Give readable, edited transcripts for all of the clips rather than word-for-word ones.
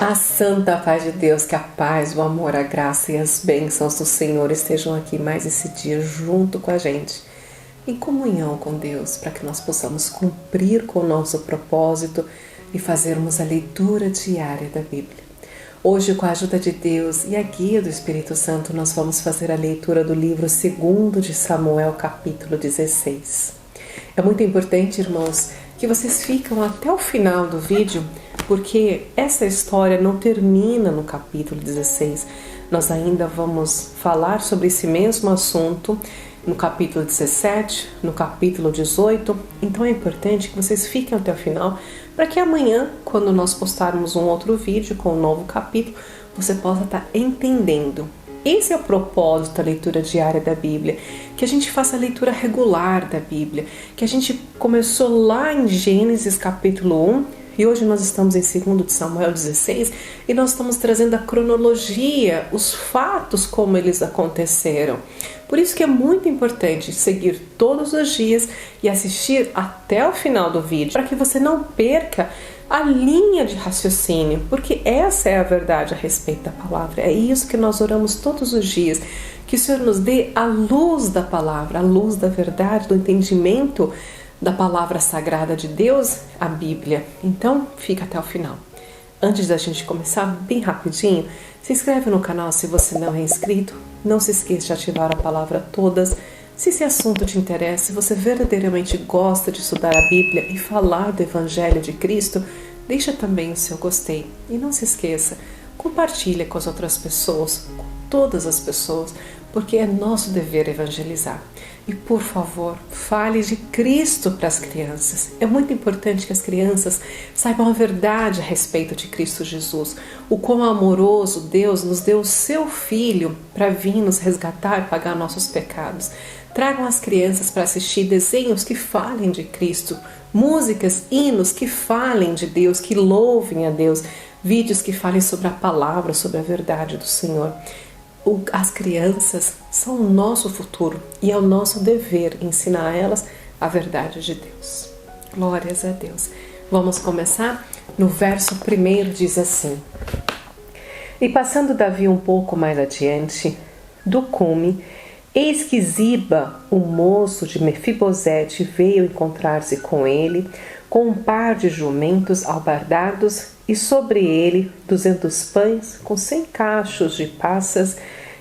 A santa paz de Deus, que a paz, o amor, a graça e as bênçãos do Senhor estejam aqui mais esse dia junto com a gente, em comunhão com Deus, para que nós possamos cumprir com o nosso propósito e fazermos a leitura diária da Bíblia. Hoje, com a ajuda de Deus e a guia do Espírito Santo, nós vamos fazer a leitura do livro 2 de Samuel, capítulo 16. É muito importante, irmãos, que vocês ficam até o final do vídeo, porque essa história não termina no capítulo 16. Nós ainda vamos falar sobre esse mesmo assunto no capítulo 17, no capítulo 18. Então é importante que vocês fiquem até o final, para que amanhã, quando nós postarmos um outro vídeo com um novo capítulo, você possa estar entendendo. Esse é o propósito da leitura diária da Bíblia, que a gente faça a leitura regular da Bíblia, que a gente começou lá em Gênesis capítulo 1, e hoje nós estamos em 2 de Samuel 16, e nós estamos trazendo a cronologia, os fatos como eles aconteceram. Por isso que é muito importante seguir todos os dias e assistir até o final do vídeo, para que você não perca a linha de raciocínio, porque essa é a verdade a respeito da palavra. É isso que nós oramos todos os dias, que o Senhor nos dê a luz da palavra, a luz da verdade, do entendimento da palavra sagrada de Deus, a Bíblia. Então, fica até o final. Antes da gente começar, bem rapidinho, se inscreve no canal se você não é inscrito. Não se esqueça de ativar a palavra todas. Se esse assunto te interessa, se você verdadeiramente gosta de estudar a Bíblia e falar do Evangelho de Cristo, deixa também o seu gostei. E não se esqueça, compartilha com as outras pessoas, com todas as pessoas, porque é nosso dever evangelizar. E por favor, fale de Cristo para as crianças. É muito importante que as crianças saibam a verdade a respeito de Cristo Jesus. O quão amoroso Deus nos deu o seu Filho para vir nos resgatar e pagar nossos pecados. Tragam as crianças para assistir desenhos que falem de Cristo, músicas, hinos que falem de Deus, que louvem a Deus, vídeos que falem sobre a palavra, sobre a verdade do Senhor. As crianças são o nosso futuro e é o nosso dever ensinar a elas a verdade de Deus. Glórias a Deus. Vamos começar? No verso 1 diz assim: E passando Davi um pouco mais adiante do cume, eis que Ziba, o moço de Mefibosete, veio encontrar-se com ele, com um par de jumentos albardados, e sobre ele 200 pães, com 100 cachos de passas,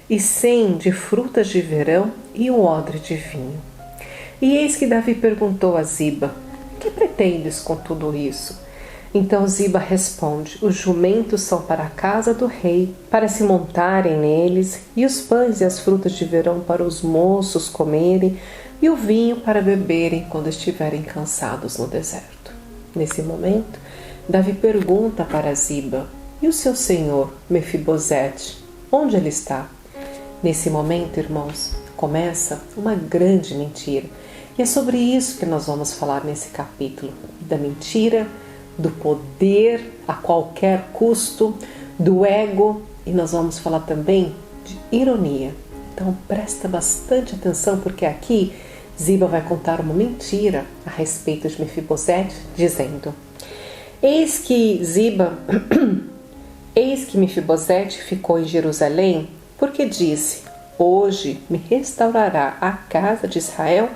e 100 de frutas de verão, e um odre de vinho. E eis que Davi perguntou a Ziba: Que pretendes com tudo isso? Então Ziba responde: Os jumentos são para a casa do rei, para se montarem neles, e os pães e as frutas de verão para os moços comerem, e o vinho para beberem quando estiverem cansados no deserto. Nesse momento, Davi pergunta para Ziba: E o seu senhor, Mefibosete, onde ele está? Nesse momento, irmãos, começa uma grande mentira. E é sobre isso que nós vamos falar nesse capítulo. Da mentira, do poder a qualquer custo, do ego, e nós vamos falar também de ironia. Então presta bastante atenção, porque aqui Ziba vai contar uma mentira a respeito de Mefibosete, dizendo: Eis que Mefibosete ficou em Jerusalém, porque disse: Hoje me restaurará a casa de Israel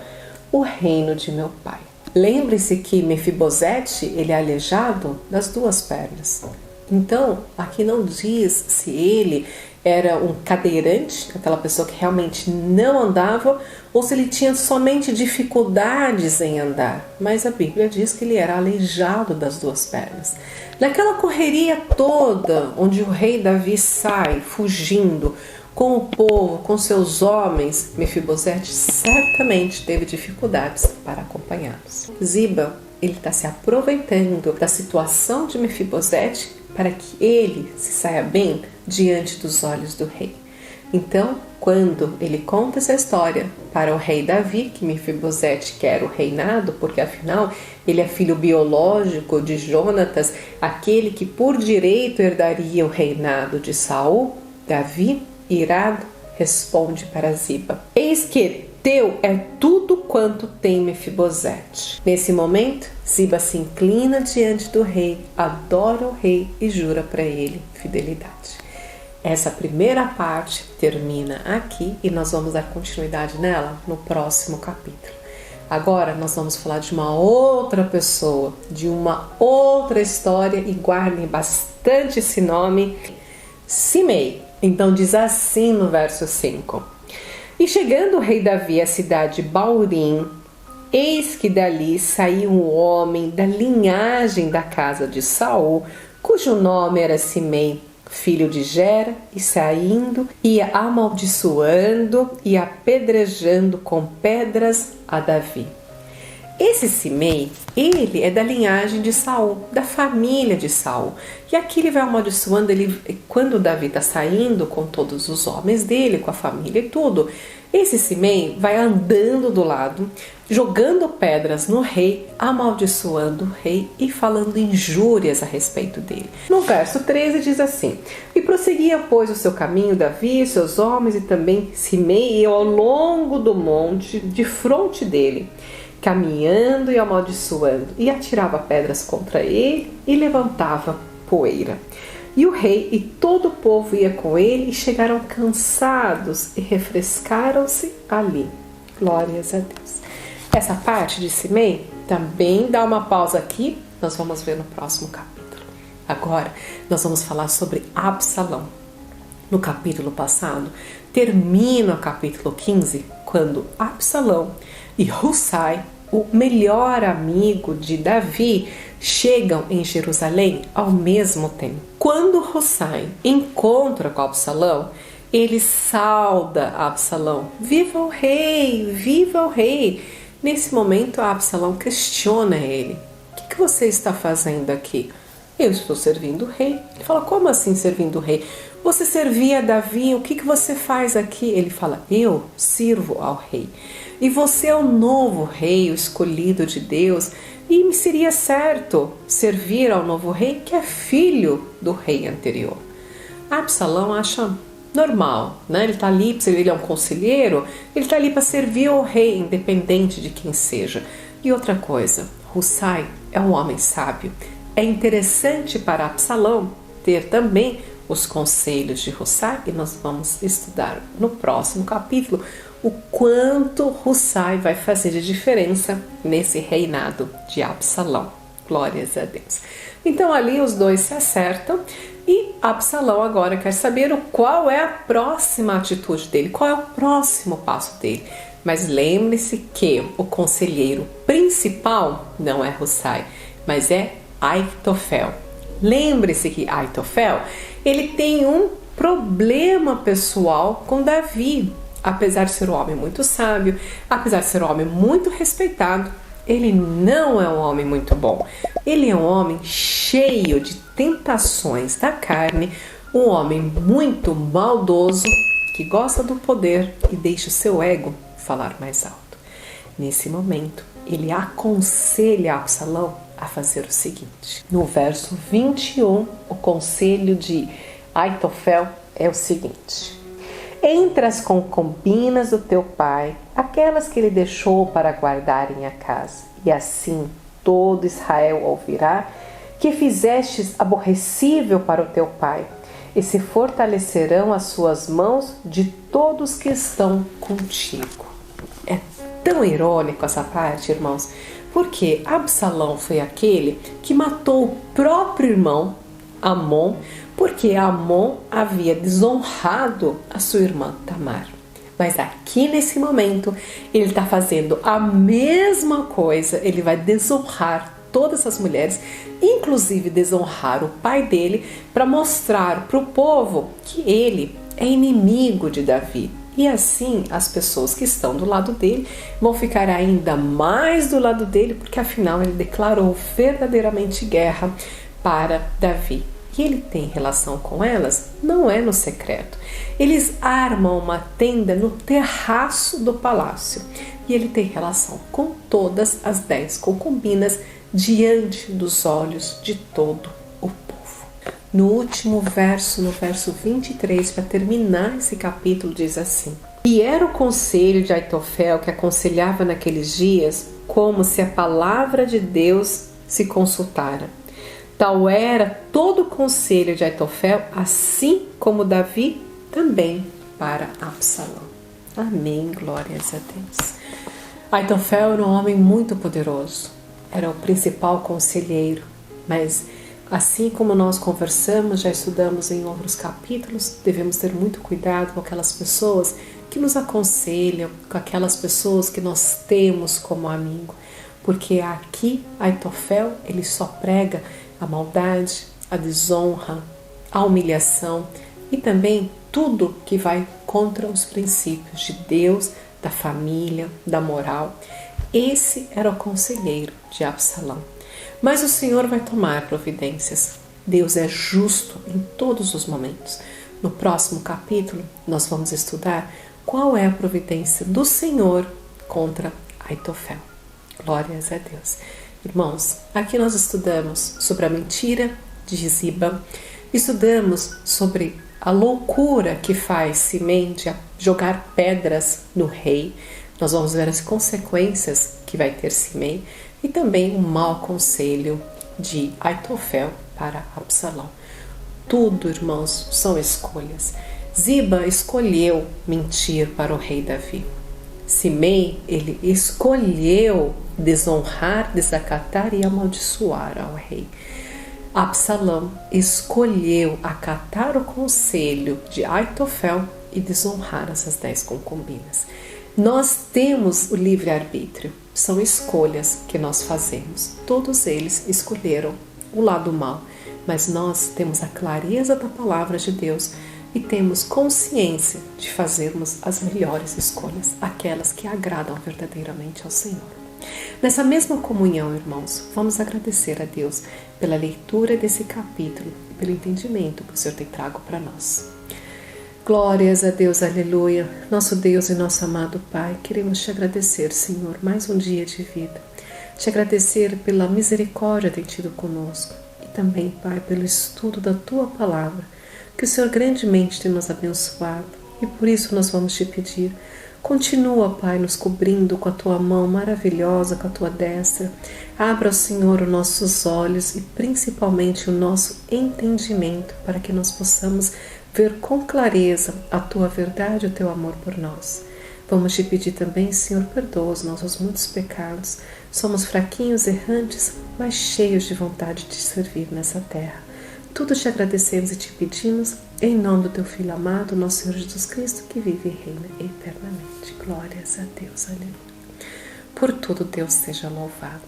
o reino de meu pai. Lembre-se que Mefibosete, ele é aleijado das duas pernas. Então, aqui não diz se ele era um cadeirante, aquela pessoa que realmente não andava, ou se ele tinha somente dificuldades em andar. Mas a Bíblia diz que ele era aleijado das duas pernas. Naquela correria toda, onde o rei Davi sai fugindo com o povo, com seus homens, Mefibosete certamente teve dificuldades para acompanhá-los. Ziba, ele está se aproveitando da situação de Mefibosete para que ele se saia bem diante dos olhos do rei. Então, quando ele conta essa história para o rei Davi, que Mefibosete quer o reinado, porque afinal ele é filho biológico de Jonatas, aquele que por direito herdaria o reinado de Saul, Davi, irado, responde para Ziba: Eis que teu é tudo quanto tem Mefibosete. Nesse momento, Ziba se inclina diante do rei, adora o rei e jura para ele fidelidade. Essa primeira parte termina aqui e nós vamos dar continuidade nela no próximo capítulo. Agora nós vamos falar de uma outra pessoa, de uma outra história, e guardem bastante esse nome, Simei. Então diz assim no verso 5: E chegando o rei Davi à cidade de Baurim, eis que dali saiu um homem da linhagem da casa de Saul, cujo nome era Simei, filho de Gera, e saindo, ia amaldiçoando e apedrejando com pedras a Davi. Esse Simei, ele é da linhagem de Saul, da família de Saul. E aqui ele vai amaldiçoando, quando Davi está saindo com todos os homens dele, com a família e tudo, esse Simei vai andando do lado, jogando pedras no rei, amaldiçoando o rei e falando injúrias a respeito dele. No verso 13 diz assim: E prosseguia, pois, o seu caminho Davi, seus homens e também Simei ao longo do monte, de fronte dele, caminhando e amaldiçoando, e atirava pedras contra ele e levantava poeira. E o rei e todo o povo ia com ele, e chegaram cansados e refrescaram-se ali. Glórias a Deus. Essa parte de Simei também dá uma pausa aqui, nós vamos ver no próximo capítulo. Agora nós vamos falar sobre Absalão. No capítulo passado, termina o capítulo 15, quando Absalão e Husai, o melhor amigo de Davi, chegam em Jerusalém ao mesmo tempo. Quando Husai encontra com Absalão, ele sauda Absalão: Viva o rei! Viva o rei! Nesse momento, Absalão questiona ele: O que você está fazendo aqui? Eu estou servindo o rei. Ele fala: Como assim servindo o rei? Você servia a Davi, o que você faz aqui? Ele fala: Eu sirvo ao rei. E você é o novo rei, o escolhido de Deus, e me seria certo servir ao novo rei, que é filho do rei anterior. Absalão acha normal, né? Ele está ali, ele é um conselheiro, ele está ali para servir ao rei, independente de quem seja. E outra coisa, Husai é um homem sábio. É interessante para Absalão ter também os conselhos de Husai, e nós vamos estudar no próximo capítulo o quanto Husai vai fazer de diferença nesse reinado de Absalão. Glórias a Deus. Então ali os dois se acertam e Absalão agora quer saber qual é a próxima atitude dele, qual é o próximo passo dele. Mas lembre-se que o conselheiro principal não é Husai, mas é Aitofel. Lembre-se que Aitofel, ele tem um problema pessoal com Davi. Apesar de ser um homem muito sábio, apesar de ser um homem muito respeitado, ele não é um homem muito bom. Ele é um homem cheio de tentações da carne, um homem muito maldoso, que gosta do poder e deixa o seu ego falar mais alto. Nesse momento, ele aconselha Absalão a fazer o seguinte. No verso 21, o conselho de Aitofel é o seguinte: Entre as concubinas do teu pai, aquelas que ele deixou para guardarem a casa, e assim todo Israel ouvirá que fizestes aborrecível para o teu pai, e se fortalecerão as suas mãos de todos que estão contigo. É tão irônico essa parte, irmãos, porque Absalão foi aquele que matou o próprio irmão, Amon, porque Amon havia desonrado a sua irmã Tamar. Mas aqui nesse momento, ele está fazendo a mesma coisa, ele vai desonrar todas as mulheres, inclusive desonrar o pai dele, para mostrar para o povo que ele é inimigo de Davi. E assim as pessoas que estão do lado dele vão ficar ainda mais do lado dele, porque afinal ele declarou verdadeiramente guerra para Davi. E ele tem relação com elas, não é no secreto. Eles armam uma tenda no terraço do palácio. E ele tem relação com todas as 10 concubinas diante dos olhos de todo o povo. No último verso, no verso 23, para terminar esse capítulo, diz assim: E era o conselho de Aitofel que aconselhava naqueles dias como se a palavra de Deus se consultara. Tal era todo o conselho de Aitofel, assim como Davi também para Absalão. Amém, glórias a Deus. Aitofel era um homem muito poderoso, era o principal conselheiro, mas assim como nós conversamos, já estudamos em outros capítulos, devemos ter muito cuidado com aquelas pessoas que nos aconselham, com aquelas pessoas que nós temos como amigo, porque aqui Aitofel ele só prega a maldade, a desonra, a humilhação e também tudo que vai contra os princípios de Deus, da família, da moral. Esse era o conselheiro de Absalão. Mas o Senhor vai tomar providências. Deus é justo em todos os momentos. No próximo capítulo, nós vamos estudar qual é a providência do Senhor contra Aitofel. Glórias a Deus. Irmãos, aqui nós estudamos sobre a mentira de Ziba, estudamos sobre a loucura que faz Simei de jogar pedras no rei. Nós vamos ver as consequências que vai ter Simei e também o mau conselho de Aitofel para Absalão. Tudo, irmãos, são escolhas. Ziba escolheu mentir para o rei Davi. Simei, ele escolheu desonrar, desacatar e amaldiçoar ao rei. Absalão escolheu acatar o conselho de Aitofel e desonrar essas 10 concubinas. Nós temos o livre-arbítrio, são escolhas que nós fazemos. Todos eles escolheram o lado mau, mas nós temos a clareza da palavra de Deus e temos consciência de fazermos as melhores escolhas, aquelas que agradam verdadeiramente ao Senhor. Nessa mesma comunhão, irmãos, vamos agradecer a Deus pela leitura desse capítulo e pelo entendimento que o Senhor tem trago para nós. Glórias a Deus, aleluia. Nosso Deus e nosso amado Pai, queremos te agradecer, Senhor, mais um dia de vida. Te agradecer pela misericórdia que tem tido conosco e também, Pai, pelo estudo da Tua Palavra, que o Senhor grandemente tem nos abençoado e por isso nós vamos te pedir. Continua, Pai, nos cobrindo com a Tua mão maravilhosa, com a Tua destra. Abra, Senhor, os nossos olhos e principalmente o nosso entendimento para que nós possamos ver com clareza a Tua verdade e o Teu amor por nós. Vamos te pedir também, Senhor, perdoa os nossos muitos pecados. Somos fraquinhos, errantes, mas cheios de vontade de servir nessa terra. Tudo te agradecemos e te pedimos, em nome do Teu Filho amado, nosso Senhor Jesus Cristo, que vive e reina eternamente. Glórias a Deus, aleluia. Por tudo, Deus seja louvado.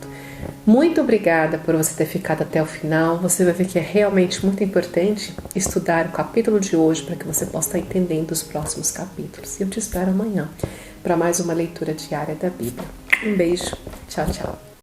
Muito obrigada por você ter ficado até o final. Você vai ver que é realmente muito importante estudar o capítulo de hoje para que você possa estar entendendo os próximos capítulos. E eu te espero amanhã para mais uma leitura diária da Bíblia. Um beijo. Tchau, tchau.